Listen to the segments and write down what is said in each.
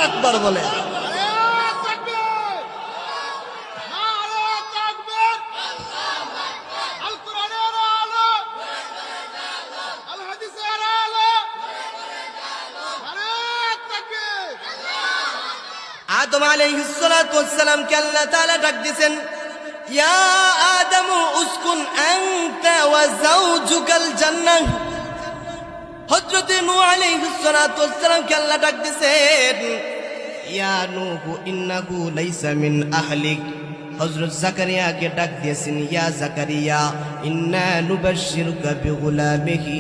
আকবার বলে। আদম আলাইহিস সালাতু ওয়াস সালাম কে আল্লাহ তাআলা ডাক দিয়েছেন, ইয়া আদম উসকুন আনতা ওয়া যাওজুকাল জান্নাহ। হযরত নূহ আলাইহিস সালাতু ওয়াস সালাম কে আল্লাহ ডাক দিয়েছেন, ইয়া নূহ ইন্নাহু লাইসা মিন আহলিক। হযরত জাকারিয়া কে ডাক দিয়েছেন, ইয়া জাকারিয়া ইন্না নুবাশশিরুকা বিগুলামিহি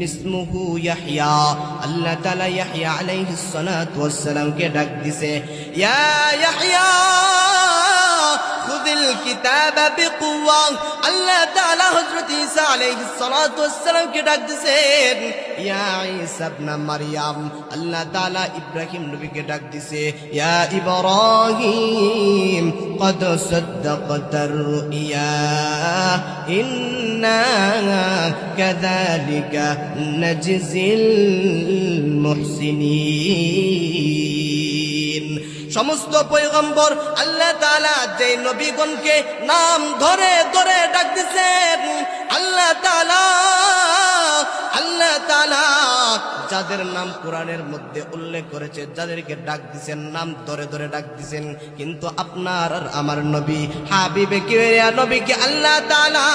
ইসমুহু ইয়াহইয়া। আল্লাহ তাআলা ইয়াহইয়া আলাইহিস সালাতু ওয়াস সালাম কে ডাক দিছে, ইয়া ইয়াহইয়া খুযিল কিতাবা বিকুওয়া। আল্লাহ তাআলা হযরত ঈসা আলাইহিস সালাতু ওয়াস সালাম কে ডাক দিছেন, ইয়া ঈসা ইবনে মারইয়াম। আল্লাহ তাআলা ইব্রাহিম নবীকে ডাক দিছে, ইয়া ইব্রাহিম قد صدقت الرؤيا إنا كذلك نجزي المحسنين। সমস্ত পয়গম্বর আল্লাহ তাআলা যে নবীগণকে নাম ধরে ধরে ডাক দিয়েছেন, আল্লাহ তাআলা যাদের নাম কোরআনের মধ্যে উল্লেখ করেছে, যাদেরকে ডাক দিয়েছেন নাম ধরে ধরে ডাক দিয়েছেন। কিন্তু আপনার আর আমার নবী হাবিবে কিবরিয়া নবীকে আল্লাহ তাআলা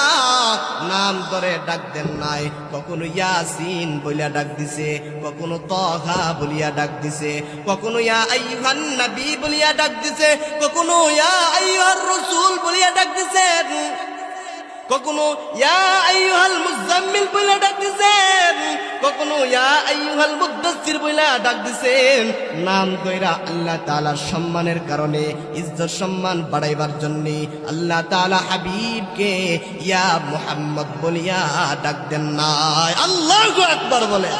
নাম ধরে ডাক দেন নাই। কখনো ইয়াসিন বলিয়া ডাক দিছে, কখনো তাহা বলিয়া ডাক দিছে, কখনো ইয়া আইয়ুহান নবী বলিয়া ডাক দিছে, কখনো ইয়া আইয়ুহার রাসূল বলিয়া ডাক দিছেন, কখনো ইয়া আইয়ুহাল মুজাম্মিল বলিয়া ডাক দিছেন, কখনো ইয়া আইয়ুহাল মুদ্দাসসির বলিয়া ডাক দিছেন। নাম কইরা আল্লাহ তাআলার সম্মানের কারণে, ইজ্জত সম্মান বাড়াইবার জন্য আল্লাহ তাআলা হাবিবকে ইয়া মুহাম্মদ বলিয়া ডাক দেন নাই। আল্লাহু আকবার বলে।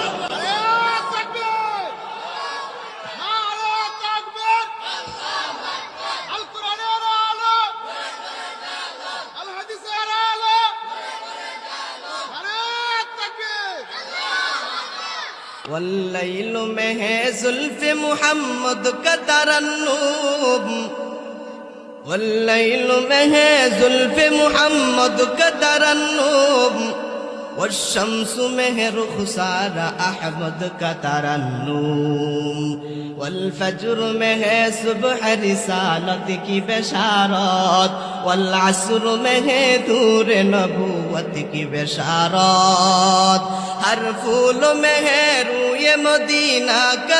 والليل में है जुल्फ मुहम्मद का तरन्नुम, والليل में है जुल्फ मुहम्मद का तरन्नुम, والشمس में है रुखसार अहमद का तरन्नुम, والفجر में है सुबह रिसालत की बशारत, والعصر में है दूर नबूवत की बशारत, हर फूल में है रूए मदीना का